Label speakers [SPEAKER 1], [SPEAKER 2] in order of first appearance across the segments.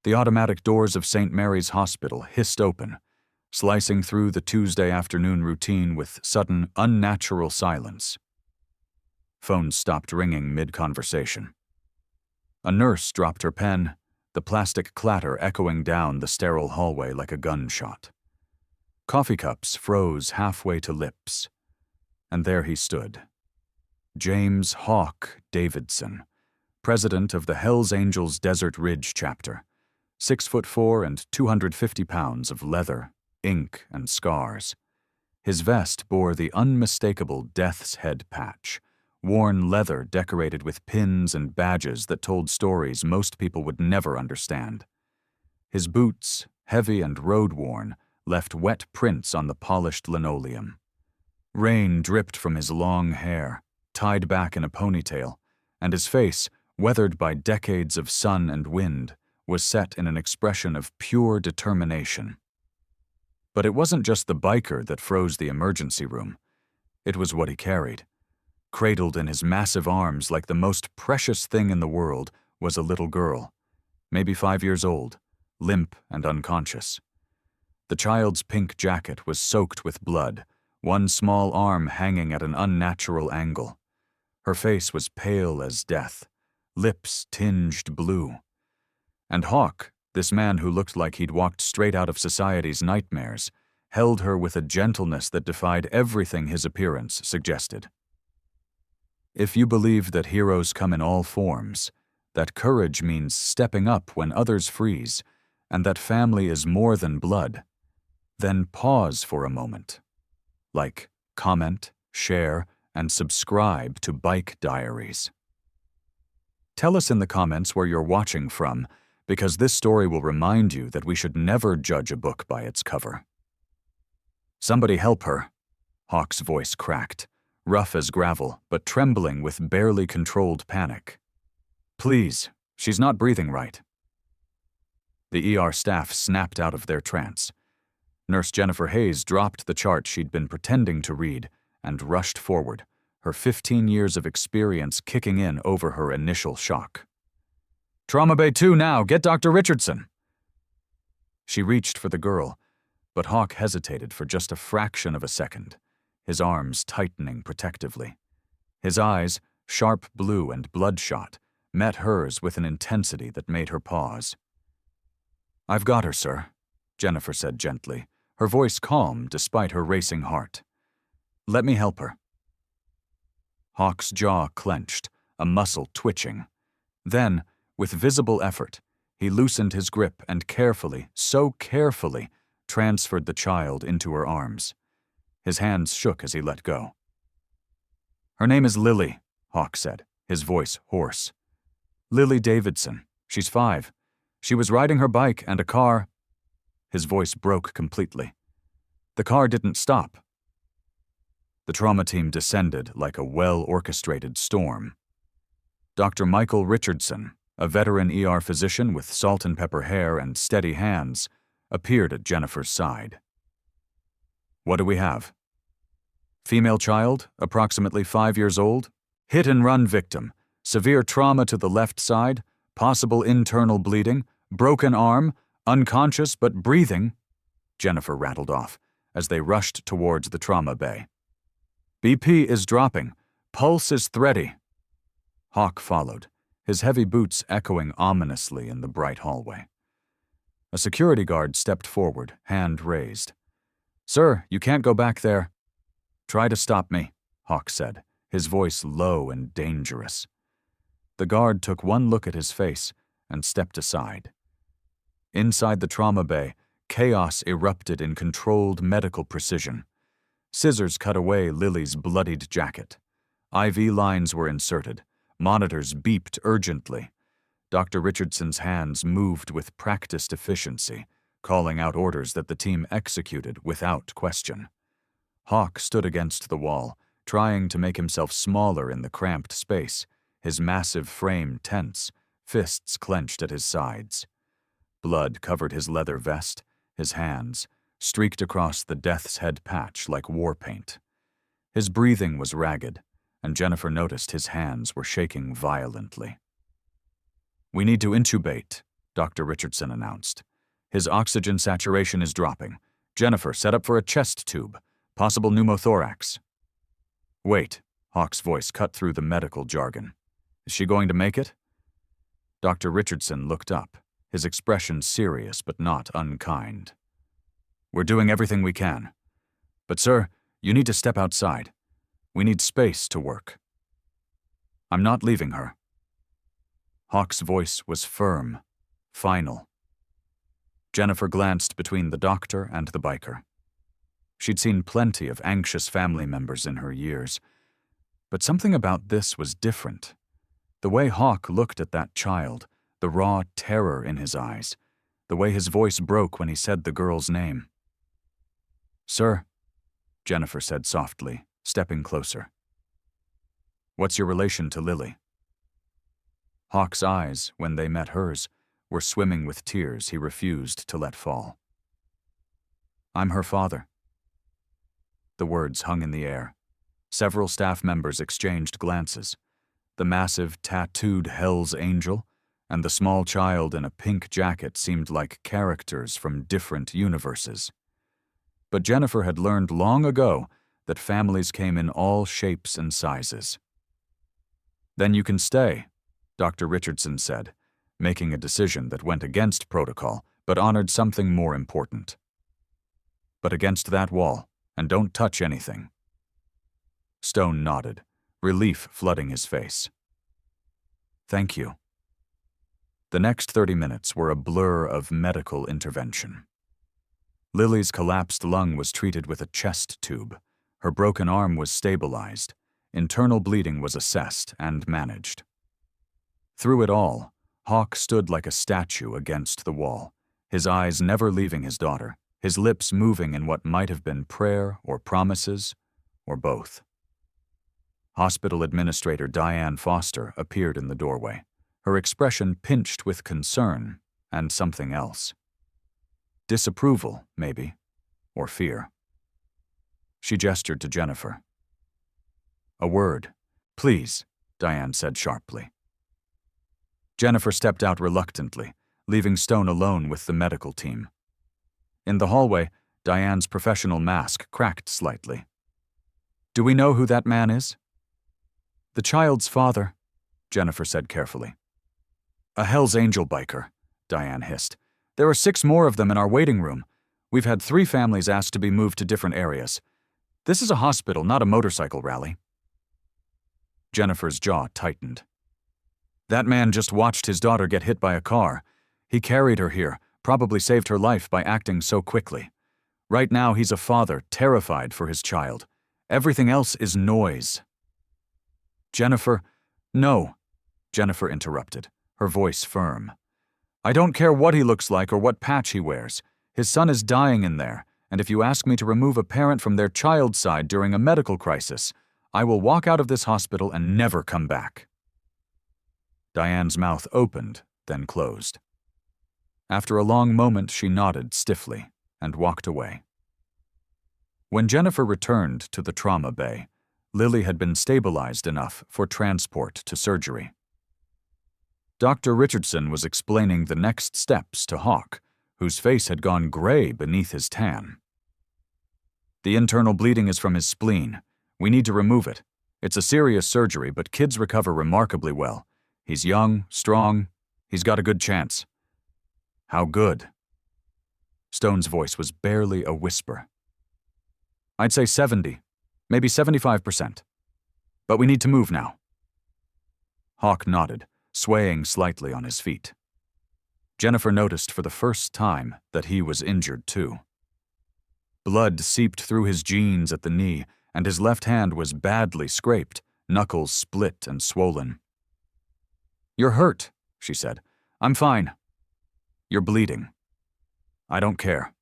[SPEAKER 1] The automatic doors of St. Mary's Hospital hissed open, slicing through the Tuesday afternoon routine with sudden, unnatural silence. Phones stopped ringing mid-conversation. A nurse dropped her pen, the plastic clatter echoing down the sterile hallway like a gunshot. Coffee cups froze halfway to lips. And there he stood. James Hawk Davidson, president of the Hells Angels Desert Ridge chapter, 6'4" and 250 pounds of leather, ink, and scars. His vest bore the unmistakable Death's Head patch, worn leather decorated with pins and badges that told stories most people would never understand. His boots, heavy and road-worn, left wet prints on the polished linoleum. Rain dripped from his long hair, tied back in a ponytail, and his face, weathered by decades of sun and wind, was set in an expression of pure determination. But it wasn't just the biker that froze the emergency room. It was what he carried. Cradled in his massive arms like the most precious thing in the world was a little girl, maybe 5 years old, limp and unconscious. The child's pink jacket was soaked with blood, one small arm hanging at an unnatural angle. Her face was pale as death, lips tinged blue. And Hawk, this man who looked like he'd walked straight out of society's nightmares, held her with a gentleness that defied everything his appearance suggested. If you believe that heroes come in all forms, that courage means stepping up when others freeze, and that family is more than blood, then pause for a moment. Like, comment, share, and subscribe to Bike Diaries. Tell us in the comments where you're watching from, because this story will remind you that we should never judge a book by its cover. Somebody help her, Hawk's voice cracked, rough as gravel, but trembling with barely controlled panic. Please, she's not breathing right. The ER staff snapped out of their trance. Nurse Jennifer Hayes dropped the chart she'd been pretending to read and rushed forward, her 15 years of experience kicking in over her initial shock. Trauma Bay 2 now, get Dr. Richardson. She reached for the girl, but Hawk hesitated for just a fraction of a second, his arms tightening protectively. His eyes, sharp blue and bloodshot, met hers with an intensity that made her pause. I've got her, sir, Jennifer said gently, her voice calm despite her racing heart. Let me help her. Hawk's jaw clenched, a muscle twitching. Then, with visible effort, he loosened his grip and carefully, so carefully, transferred the child into her arms. His hands shook as he let go. Her name is Lily, Hawk said, his voice hoarse. Lily Davidson. She's 5. She was riding her bike and a car... His voice broke completely. The car didn't stop. The trauma team descended like a well-orchestrated storm. Dr. Michael Richardson, a veteran ER physician with salt and pepper hair and steady hands, appeared at Jennifer's side. What do we have? Female child, approximately 5 years old, hit-and-run victim, severe trauma to the left side, possible internal bleeding, broken arm, unconscious but breathing, Jennifer rattled off as they rushed towards the trauma bay. BP is dropping. Pulse is thready. Hawk followed, his heavy boots echoing ominously in the bright hallway. A security guard stepped forward, hand raised. Sir, you can't go back there. Try to stop me, Hawk said, his voice low and dangerous. The guard took one look at his face and stepped aside. Inside the trauma bay, chaos erupted in controlled medical precision. Scissors cut away Lily's bloodied jacket. IV lines were inserted. Monitors beeped urgently. Dr. Richardson's hands moved with practiced efficiency, calling out orders that the team executed without question. Hawk stood against the wall, trying to make himself smaller in the cramped space, his massive frame tense, fists clenched at his sides. Blood covered his leather vest, his hands, streaked across the Death's Head patch like war paint. His breathing was ragged, and Jennifer noticed his hands were shaking violently. We need to intubate, Dr. Richardson announced. His oxygen saturation is dropping. Jennifer, set up for a chest tube. Possible pneumothorax. Wait, Hawk's voice cut through the medical jargon. Is she going to make it? Dr. Richardson looked up, his expression serious but not unkind. We're doing everything we can. But, sir, you need to step outside. We need space to work. I'm not leaving her. Hawk's voice was firm, final. Jennifer glanced between the doctor and the biker. She'd seen plenty of anxious family members in her years, but something about this was different. The way Hawk looked at that child, the raw terror in his eyes, the way his voice broke when he said the girl's name. Sir, Jennifer said softly, stepping closer. What's your relation to Lily? Hawk's eyes, when they met hers, were swimming with tears he refused to let fall. I'm her father. The words hung in the air. Several staff members exchanged glances. The massive, tattooed Hell's Angel and the small child in a pink jacket seemed like characters from different universes. But Jennifer had learned long ago that families came in all shapes and sizes. Then you can stay, Dr. Richardson said, making a decision that went against protocol but honored something more important. But against that wall, and don't touch anything. Stone nodded, relief flooding his face. Thank you. The next 30 minutes were a blur of medical intervention. Lily's collapsed lung was treated with a chest tube. Her broken arm was stabilized. Internal bleeding was assessed and managed. Through it all, Hawk stood like a statue against the wall, his eyes never leaving his daughter, his lips moving in what might have been prayer or promises, or both. Hospital Administrator Diane Foster appeared in the doorway, her expression pinched with concern and something else. Disapproval, maybe, or fear. She gestured to Jennifer. A word. Please, Diane said sharply. Jennifer stepped out reluctantly, leaving Stone alone with the medical team. In the hallway, Diane's professional mask cracked slightly. Do we know who that man is? The child's father, Jennifer said carefully. A Hell's Angel biker, Diane hissed. There are 6 more of them in our waiting room. We've had 3 families asked to be moved to different areas. This is a hospital, not a motorcycle rally. Jennifer's jaw tightened. That man just watched his daughter get hit by a car. He carried her here, probably saved her life by acting so quickly. Right now he's a father, terrified for his child. Everything else is noise. Jennifer, no, Jennifer interrupted, her voice firm. I don't care what he looks like or what patch he wears. His son is dying in there, and if you ask me to remove a parent from their child's side during a medical crisis, I will walk out of this hospital and never come back. Diane's mouth opened, then closed. After a long moment, she nodded stiffly and walked away. When Jennifer returned to the trauma bay, Lily had been stabilized enough for transport to surgery. Dr. Richardson was explaining the next steps to Hawk, whose face had gone gray beneath his tan. The internal bleeding is from his spleen. We need to remove it. It's a serious surgery, but kids recover remarkably well. He's young, strong. He's got a good chance. How good? Stone's voice was barely a whisper. I'd say 70, maybe 75%. But we need to move now. Hawk nodded, swaying slightly on his feet. Jennifer noticed for the first time that he was injured too. Blood seeped through his jeans at the knee, and his left hand was badly scraped, knuckles split and swollen. You're hurt, she said. I'm fine. You're bleeding. I don't care.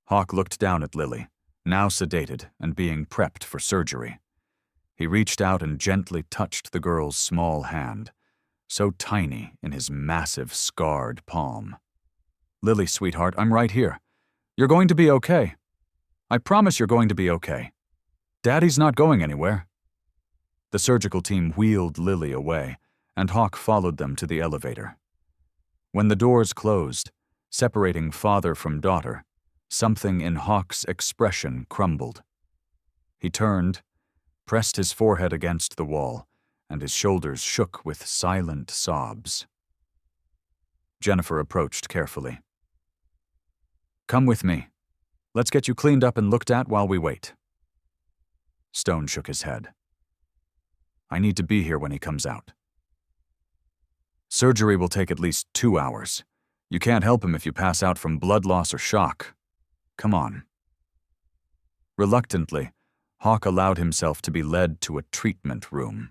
[SPEAKER 1] Hawk looked down at Lily, now sedated and being prepped for surgery. He reached out and gently touched the girl's small hand, so tiny in his massive, scarred palm. Lily, sweetheart, I'm right here. You're going to be okay. I promise you're going to be okay. Daddy's not going anywhere. The surgical team wheeled Lily away, and Hawk followed them to the elevator. When the doors closed, separating father from daughter, something in Hawk's expression crumbled. He turned, pressed his forehead against the wall, and his shoulders shook with silent sobs. Jennifer approached carefully. "Come with me. Let's get you cleaned up and looked at while we wait." Stone shook his head. "I need to be here when he comes out. Surgery will take at least 2 hours. You can't help him if you pass out from blood loss or shock. Come on." Reluctantly, Hawk allowed himself to be led to a treatment room.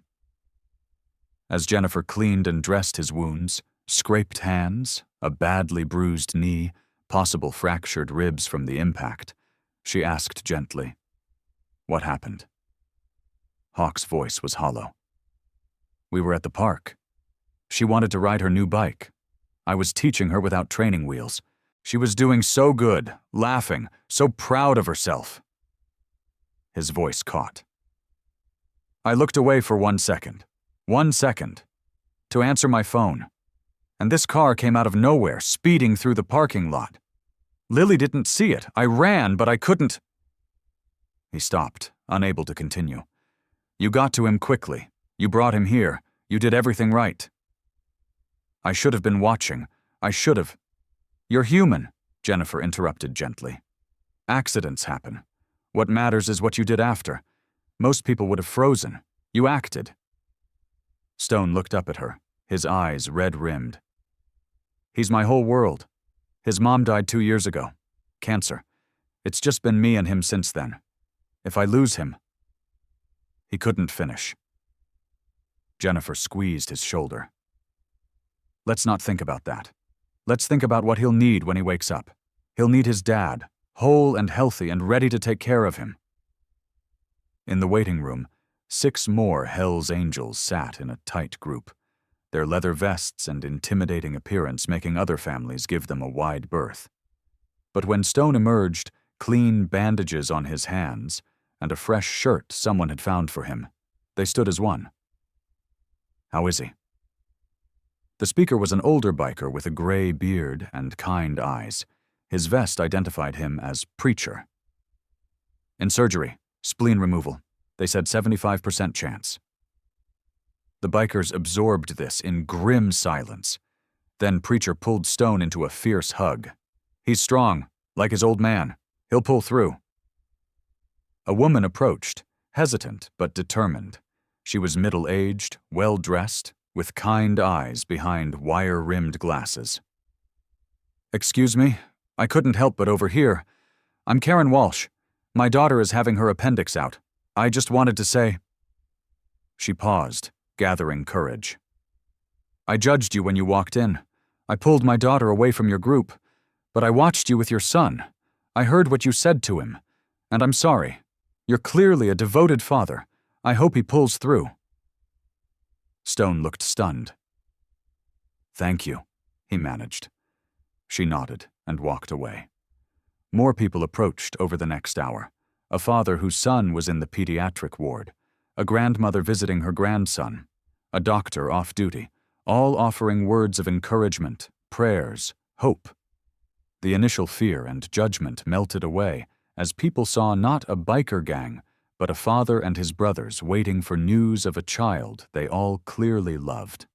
[SPEAKER 1] As Jennifer cleaned and dressed his wounds, scraped hands, a badly bruised knee, possible fractured ribs from the impact, she asked gently, "What happened?" Hawk's voice was hollow. "We were at the park. She wanted to ride her new bike. I was teaching her without training wheels. She was doing so good, laughing, so proud of herself." His voice caught. "I looked away for 1 second. 1 second. To answer my phone. And this car came out of nowhere, speeding through the parking lot. Lily didn't see it. I ran, but I couldn't." He stopped, unable to continue. "You got to him quickly. You brought him here. You did everything right." "I should have been watching. I should have." "You're human," Jennifer interrupted gently. "Accidents happen. What matters is what you did after. Most people would have frozen. You acted." Stone looked up at her, his eyes red-rimmed. "He's my whole world. His mom died 2 years ago. Cancer. It's just been me and him since then. If I lose him..." He couldn't finish. Jennifer squeezed his shoulder. "Let's not think about that. Let's think about what he'll need when he wakes up. He'll need his dad, whole and healthy and ready to take care of him." In the waiting room, 6 more Hell's Angels sat in a tight group, their leather vests and intimidating appearance making other families give them a wide berth. But when Stone emerged, clean bandages on his hands, and a fresh shirt someone had found for him, they stood as one. "How is he?" The speaker was an older biker with a gray beard and kind eyes. His vest identified him as Preacher. "In surgery, spleen removal. They said 75% chance." The bikers absorbed this in grim silence. Then Preacher pulled Stone into a fierce hug. "He's strong, like his old man. He'll pull through." A woman approached, hesitant but determined. She was middle-aged, well-dressed, with kind eyes behind wire-rimmed glasses. "Excuse me, I couldn't help but overhear. I'm Karen Walsh. My daughter is having her appendix out. I just wanted to say..." She paused, gathering courage. "I judged you when you walked in. I pulled my daughter away from your group. But I watched you with your son. I heard what you said to him. And I'm sorry. You're clearly a devoted father. I hope he pulls through." Stone looked stunned. "Thank you," he managed. She nodded and walked away. More people approached over the next hour. A father whose son was in the pediatric ward, a grandmother visiting her grandson, a doctor off duty, all offering words of encouragement, prayers, hope. The initial fear and judgment melted away as people saw not a biker gang, but a father and his brothers waiting for news of a child they all clearly loved.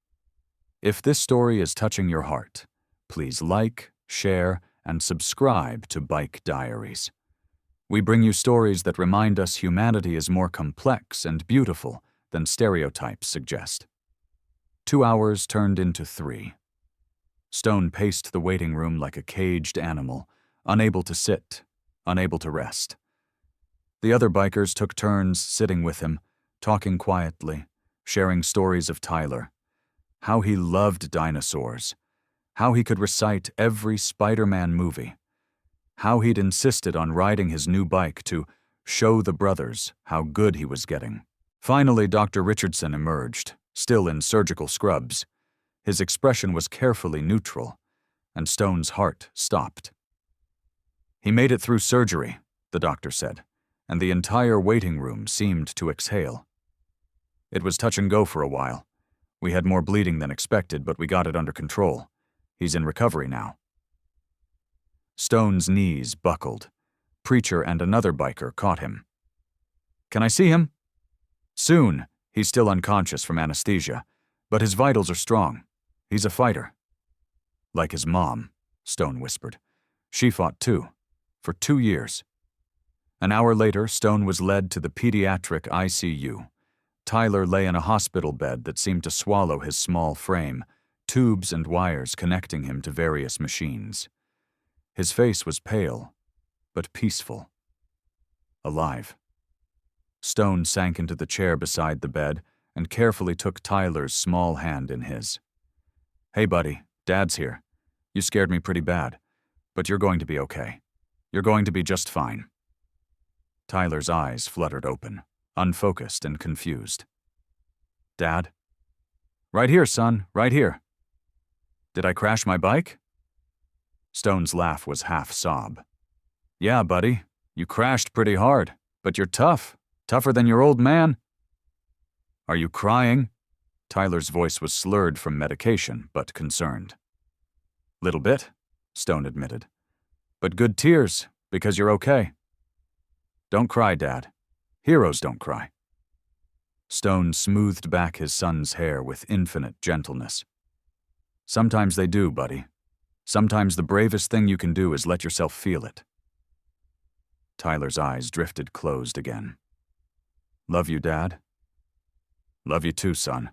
[SPEAKER 1] If this story is touching your heart, please like, share, and subscribe to Bike Diaries. We bring you stories that remind us humanity is more complex and beautiful than stereotypes suggest. 2 hours turned into 3. Stone paced the waiting room like a caged animal, unable to sit, unable to rest. The other bikers took turns sitting with him, talking quietly, sharing stories of Tyler. How he loved dinosaurs. How he could recite every Spider-Man movie. How he'd insisted on riding his new bike to show the brothers how good he was getting. Finally, Dr. Richardson emerged, still in surgical scrubs. His expression was carefully neutral, and Stone's heart stopped. "He made it through surgery," the doctor said, and the entire waiting room seemed to exhale. "It was touch and go for a while. We had more bleeding than expected, but we got it under control. He's in recovery now. Stone's knees buckled. Preacher and another biker caught him. Can I see him? Soon. He's still unconscious from anesthesia, but his vitals are strong. He's a fighter. Like his mom, Stone whispered. She fought too, for 2 years. An hour later, Stone was led to the pediatric ICU. Tyler lay in a hospital bed that seemed to swallow his small frame, tubes and wires connecting him to various machines. His face was pale, but peaceful. Alive. Stone sank into the chair beside the bed and carefully took Tyler's small hand in his. Hey, buddy, Dad's here. You scared me pretty bad, but you're going to be okay. You're going to be just fine. Tyler's eyes fluttered open, unfocused and confused. Dad? Right here, son, right here. Did I crash my bike? Stone's laugh was half sob. Yeah, buddy, you crashed pretty hard, but you're tough. Tougher than your old man? Are you crying? Tyler's voice was slurred from medication, but concerned. Little bit, Stone admitted. But good tears, because you're okay. Don't cry, Dad. Heroes don't cry. Stone smoothed back his son's hair with infinite gentleness. Sometimes they do, buddy. Sometimes the bravest thing you can do is let yourself feel it. Tyler's eyes drifted closed again. Love you, Dad. Love you too, son.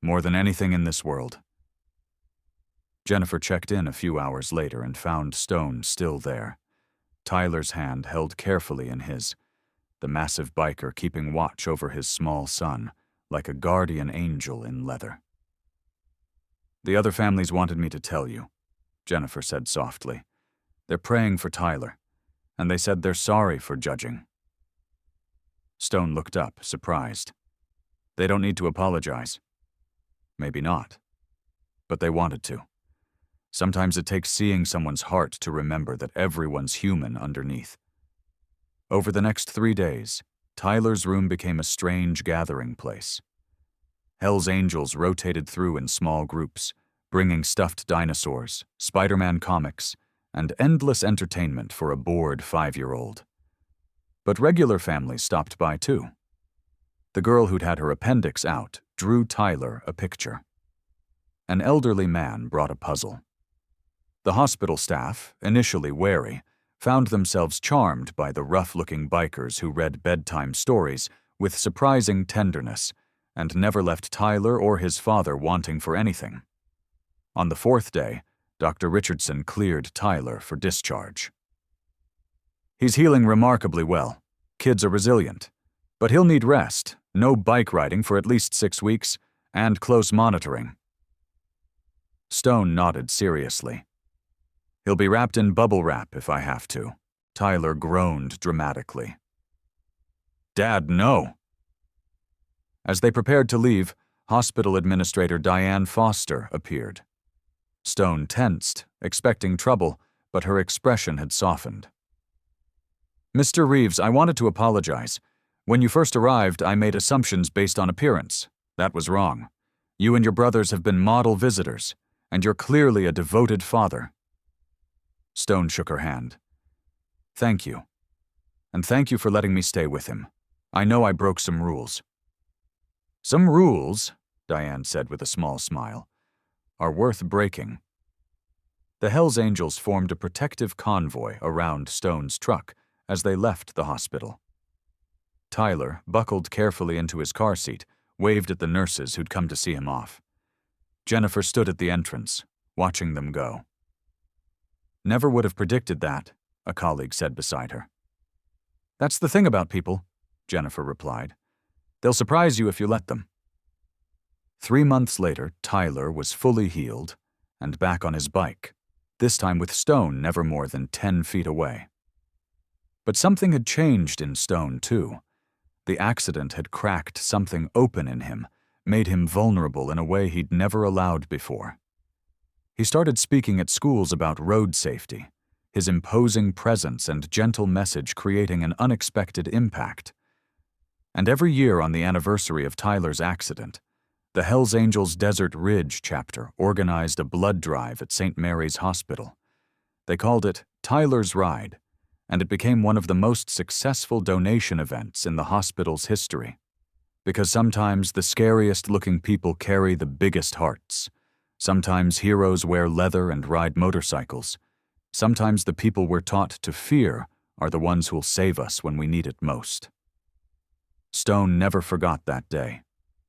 [SPEAKER 1] More than anything in this world. Jennifer checked in a few hours later and found Stone still there. Tyler's hand held carefully in his, the massive biker keeping watch over his small son, like a guardian angel in leather. The other families wanted me to tell you, Jennifer said softly. They're praying for Tyler, and they said they're sorry for judging. Stone looked up, surprised. They don't need to apologize. Maybe not. But they wanted to. Sometimes it takes seeing someone's heart to remember that everyone's human underneath. Over the next 3 days, Tyler's room became a strange gathering place. Hell's Angels rotated through in small groups, bringing stuffed dinosaurs, Spider-Man comics, and endless entertainment for a bored 5-year-old. But regular families stopped by too. The girl who'd had her appendix out drew Tyler a picture. An elderly man brought a puzzle. The hospital staff, initially wary, found themselves charmed by the rough-looking bikers who read bedtime stories with surprising tenderness and never left Tyler or his father wanting for anything. On the 4th day, Dr. Richardson cleared Tyler for discharge. He's healing remarkably well. Kids are resilient. But he'll need rest, no bike riding for at least 6 weeks, and close monitoring. Stone nodded seriously. He'll be wrapped in bubble wrap if I have to. Tyler groaned dramatically. Dad, no. As they prepared to leave, hospital administrator Diane Foster appeared. Stone tensed, expecting trouble, but her expression had softened. Mr. Reeves, I wanted to apologize. When you first arrived, I made assumptions based on appearance. That was wrong. You and your brothers have been model visitors, and you're clearly a devoted father. Stone shook her hand. Thank you. And thank you for letting me stay with him. I know I broke some rules. Some rules, Diane said with a small smile, are worth breaking. The Hells Angels formed a protective convoy around Stone's truck as they left the hospital. Tyler, buckled carefully into his car seat, waved at the nurses who'd come to see him off. Jennifer stood at the entrance, watching them go. Never would have predicted that, a colleague said beside her. That's the thing about people, Jennifer replied. They'll surprise you if you let them. 3 months later, Tyler was fully healed and back on his bike, this time with Stone never more than 10 feet away. But something had changed in Stone, too. The accident had cracked something open in him, made him vulnerable in a way he'd never allowed before. He started speaking at schools about road safety, his imposing presence and gentle message creating an unexpected impact. And every year on the anniversary of Tyler's accident, The Hells Angels Desert Ridge chapter organized a blood drive at St. Mary's Hospital. They called it Tyler's Ride, and it became one of the most successful donation events in the hospital's history. Because sometimes the scariest-looking people carry the biggest hearts. Sometimes heroes wear leather and ride motorcycles. Sometimes the people we're taught to fear are the ones who'll save us when we need it most. Stone never forgot that day,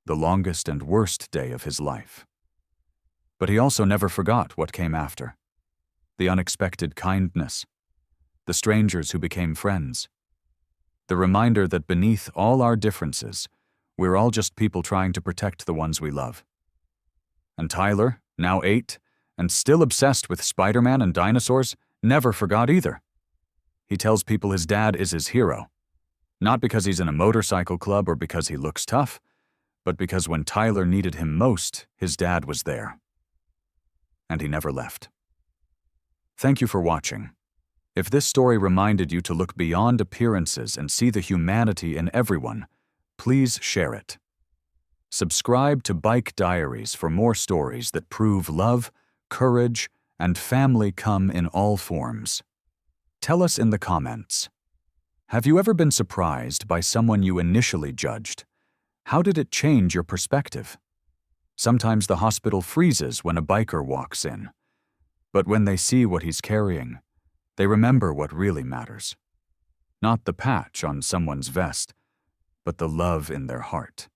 [SPEAKER 1] the longest and worst day of his life. But he also never forgot what came after. The unexpected kindness, the strangers who became friends, the reminder that beneath all our differences, we're all just people trying to protect the ones we love. And Tyler, now 8, and still obsessed with Spider-Man and dinosaurs, never forgot either. He tells people his dad is his hero, not because he's in a motorcycle club or because he looks tough, but because when Tyler needed him most, his dad was there. And he never left. Thank you for watching. If this story reminded you to look beyond appearances and see the humanity in everyone, please share it. Subscribe to Bike Diaries for more stories that prove love, courage, and family come in all forms. Tell us in the comments. Have you ever been surprised by someone you initially judged? How did it change your perspective? Sometimes the hospital freezes when a biker walks in. But when they see what he's carrying, they remember what really matters. Not the patch on someone's vest, but the love in their heart.